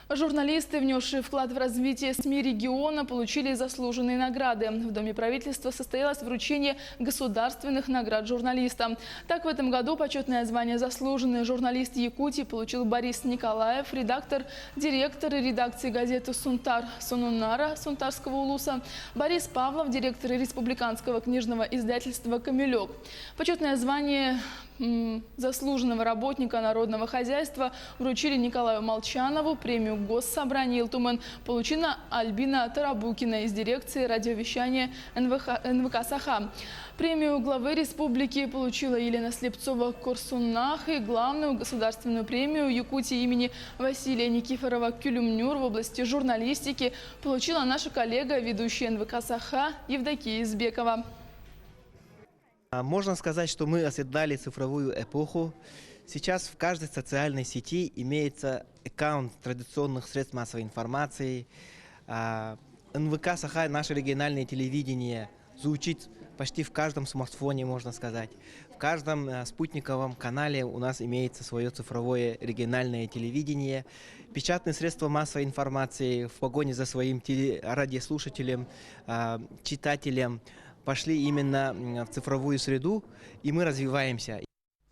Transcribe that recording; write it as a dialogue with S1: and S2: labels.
S1: Журналисты, внесшие вклад в развитие СМИ региона, получили заслуженные награды. В Доме правительства состоялось вручение государственных наград журналистам. Так, в этом году почетное звание «Заслуженный журналист Якутии» получил Борис Николаев, директор редакции газеты «Сунтар» Сунунара Сунтарского улуса, Борис Павлов, директор республиканского книжного издательства «Камелек». Почетное звание заслуженного работника народного хозяйства вручили Николаю Молчанову. Премию Госсобрания Илтумен получила Альбина Тарабукина из дирекции радиовещания НВК «Саха». Премию главы республики получила Елена Слепцова-Корсунах и главную государственную премию Якутии имени Василия Никифорова Кюлюмнюр в области журналистики получила наша коллега, ведущая НВК «Саха» Евдокия Избекова.
S2: Можно сказать, что мы оседлали цифровую эпоху. Сейчас в каждой социальной сети имеется аккаунт традиционных средств массовой информации. НВК «Саха», наше региональное телевидение, звучит почти в каждом смартфоне, можно сказать. В каждом спутниковом канале у нас имеется свое цифровое региональное телевидение. Печатные средства массовой информации в погоне за своим радиослушателем, читателем пошли именно в цифровую среду, и мы развиваемся.